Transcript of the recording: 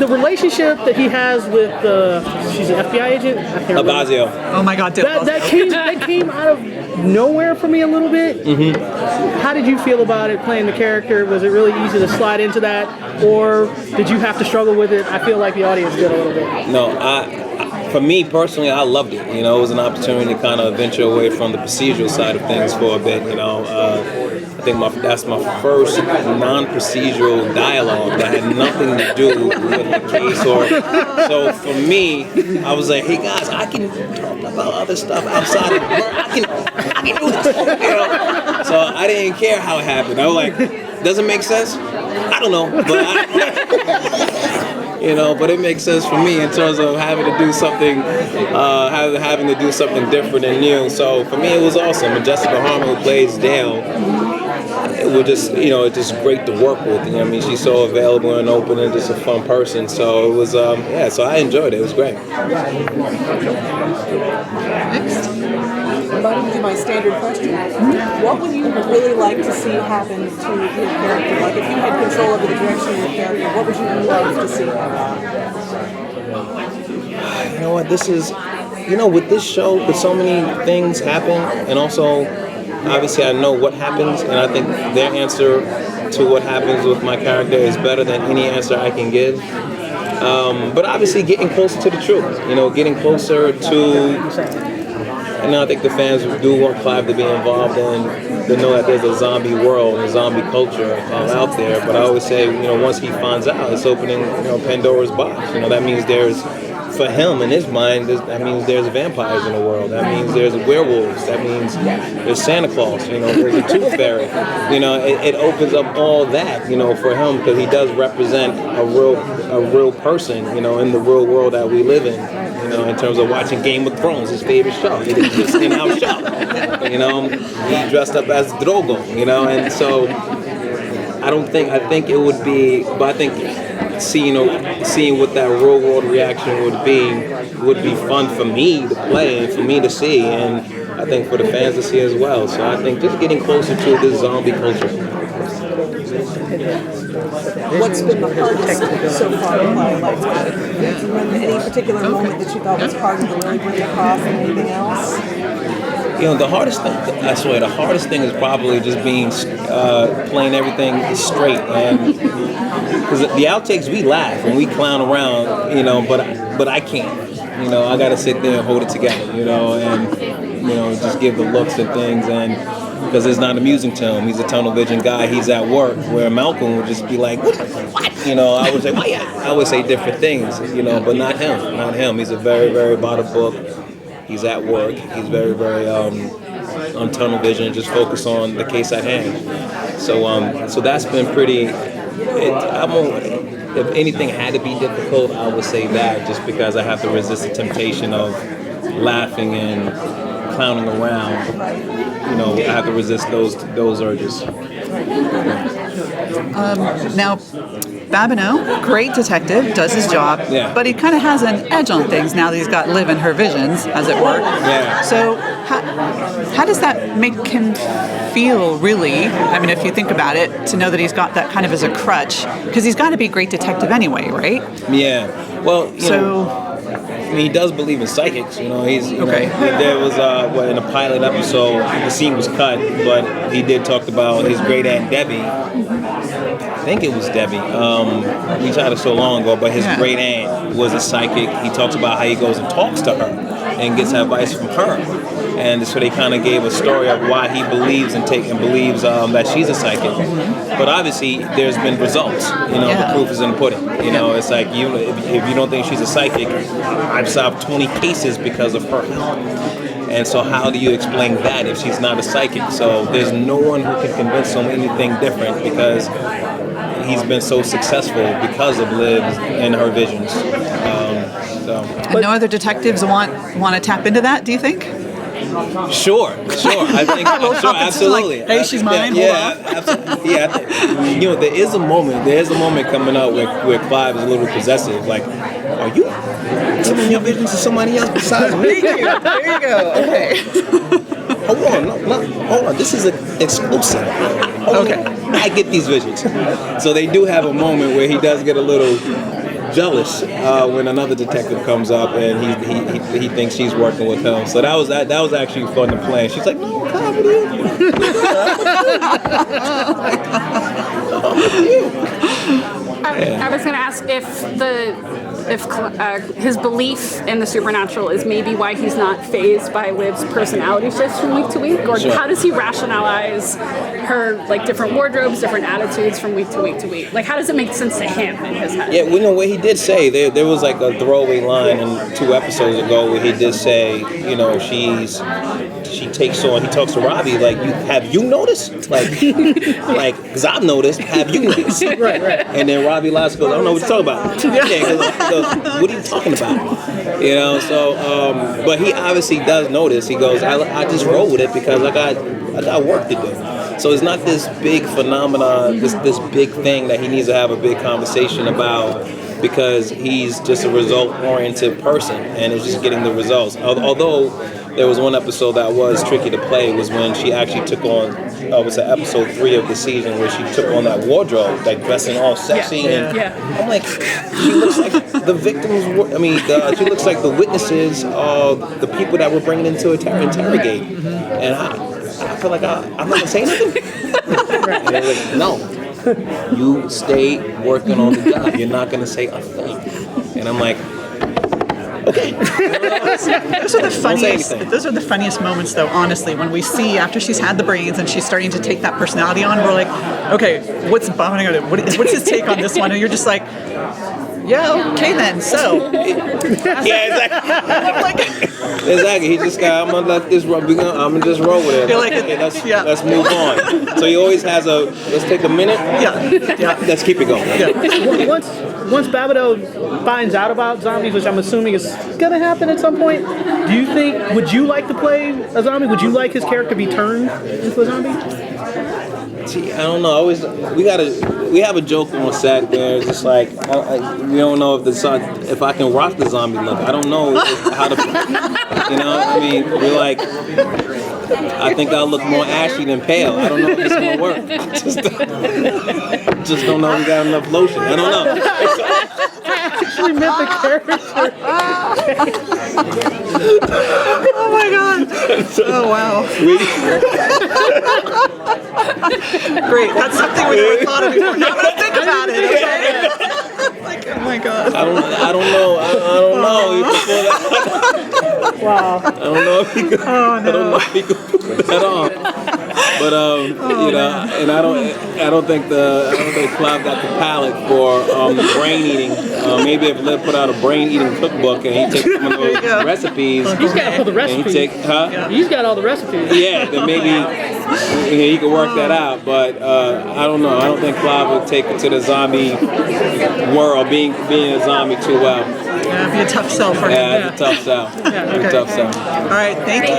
the relationship that he has with she's an FBI agent. I can't remember. Abazio. Oh my God, That came out of nowhere for me a little bit. Mm-hmm. How did you feel about it playing the character? Was it really easy to slide into that, or did you have to struggle with it? I feel like the audience did a little bit. No, for me personally, I loved it. You know, it was an opportunity to kind of venture away from the procedural side of things for a bit. You know, I think that's my first non-procedural dialogue that had nothing to do with the case. So for me, I was like, hey guys, I can talk about other stuff outside of work. I can do this. You know? So I didn't care how it happened. I was like, does it make sense? I don't know, but you know, but it makes sense for me in terms of having to do something, having to do something different and new. So for me, it was awesome. And Jessica Harmon, who plays Dale, it was just, you know, it's just great to work with. You know, I mean, she's so available and open and just a fun person. So it was, yeah. So I enjoyed it. It was great. Next. I'm about to do my standard question. What would you really like to see happen to your character? Like, if you had control over the direction of your character, what would you love to see happen? You know what? This is, you know, with this show, with so many things happen, and also, obviously, I know what happens, and I think their answer to what happens with my character is better than any answer I can give. But obviously, getting closer to the truth. You know, getting closer to. And I think the fans do want Clive to be involved in, to know that there's a zombie world, a zombie culture out there. But I always say, you know, once he finds out, it's opening, you know, Pandora's box. You know, that means there's, for him, in his mind, that means there's vampires in the world. That means there's werewolves. That means there's Santa Claus. You know, there's a tooth fairy. You know, it opens up all that, you know, for him, because he does represent a real person, you know, in the real world that we live in. You know, in terms of watching Game of Thrones, his favorite show. It exists in our show. You know, he dressed up as Drogo, you know, and so I think it would be, but I think seeing what that real world reaction would be fun for me to play and for me to see, and I think for the fans to see as well. So I think just getting closer to this zombie culture. What's been the hardest so far to play? Like, do you remember any particular moment that you thought was hard to really bring across and anything else? You know, the hardest thing, I swear, the hardest thing is probably just being, playing everything straight. And because the outtakes, we laugh and we clown around, you know, but I can't. You know, I got to sit there and hold it together, you know, and, you know, just give the looks and things. And because it's not amusing to him. He's a tunnel vision guy. He's at work, where Malcolm would just be like, what? You know, I would say, why? I would say different things, you know, but not him. Not him. He's a very, very by the book. He's at work. He's very, very on tunnel vision, just focus on the case at hand. So that's been pretty. If anything had to be difficult, I would say that, just because I have to resist the temptation of laughing and clowning around. You know, I have to resist those urges. Now, Babineau, great detective, does his job, yeah. But he kind of has an edge on things now that he's got Liv in her visions, as it were. Yeah. So how does that make him feel, really? I mean, if you think about it, to know that he's got that kind of as a crutch, because he's got to be a great detective anyway, right? Yeah. Well, you know, I mean, he does believe in psychics. You know, he's okay. There was in a pilot episode, the scene was cut, but he did talk about his great aunt Debbie. I think it was Debbie. We tried it so long ago, but his great aunt was a psychic. He talks about how he goes and talks to her and gets advice from her. And so they kind of gave a story of why he believes and believes that she's a psychic. But obviously, there's been results. You know, the proof is in the pudding. You know, it's like if you don't think she's a psychic, I've solved 20 cases because of her help. And so how do you explain that if she's not a psychic? So there's no one who can convince him anything different, because he's been so successful because of Liv and her visions. And no other detectives want to tap into that, do you think? Sure. I think sure, absolutely. Like, hey, she's mine. Absolutely. Yeah. You know, there is a moment coming up where Clive is a little possessive. Like, are you telling your visions to somebody else besides me? There you go. Okay. Hold on. This is an exclusive. Okay. I get these visions. So they do have a moment where he does get a little jealous when another detective comes up and he thinks she's working with him. So that was actually fun to play. She's like, no, comedy. I was going to ask if his belief in the supernatural is maybe why he's not fazed by Liv's personality shifts from week to week, or Sure. how does he rationalize her like different wardrobes, different attitudes from week to week to week? Like, how does it make sense to him in his head? Yeah, we know what he did say. There was like a throwaway line in 2 episodes ago where he did say, you know, she takes on. He talks to Robbie like, have you noticed? Like, because I've noticed. Have you noticed? Right. And then Robbie Lodge goes, I don't know what you're talking about. Yeah, he goes, what are you talking about? You know, so, but he obviously does notice. He goes, I just roll with it because I got work to do. So it's not this big phenomenon, this big thing that he needs to have a big conversation about because he's just a result-oriented person and is just getting the results. Although there was one episode that was tricky to play was when she actually took on, it was episode 3 of the season where she took on that wardrobe, like dressing all sexy. Yeah. I'm like, she looks like the victims, she looks like the witnesses of the people that were bringing into interrogate. And I feel like I'm not going to say nothing. And they're like, no, you stay working on the job. You're not going to say a thing. And I'm like, okay. Those are the funniest moments, though. Honestly, when we see after she's had the brains and she's starting to take that personality on, we're like, okay, what's bothering her? What's his take on this one? And you're just like, yeah, okay then. So, Yeah, exactly. He just got. I'm gonna let this roll. I'm gonna just roll with it. You're like, Okay, let's move on. So he always has let's take a minute. yeah. Let's keep it going. Once Babido finds out about zombies, which I'm assuming is gonna happen at some point, would you like to play a zombie? Would you like his character to be turned into a zombie? See, I don't know. We have a joke on set where it's just like we don't know if I can rock the zombie look. I don't know how to. You know, I mean, we're like. I think I'll look more ashy than pale. I don't know if it's gonna work. Just don't know if we got enough lotion. I don't know. Actually meant the character. Oh my god. Oh wow. Great. That's something we never thought of before. Now I'm gonna think about it. Okay. Like, oh my god. I don't know. I don't know. Wow. I don't know if he could. I don't know if he could put that on. But you know, and I don't think Clive got the palate for the brain eating. Maybe if Liv put out a brain eating cookbook and he takes some of those recipes. He's got all the recipes. He's got all the recipes. Yeah, then maybe he could work that out. But I don't know. I don't think Clive would take it to the zombie world, being a zombie too well. Yeah, it'd be a tough sell for him. Yeah, it's a tough sell. Okay. Tough sell. All right, thank you.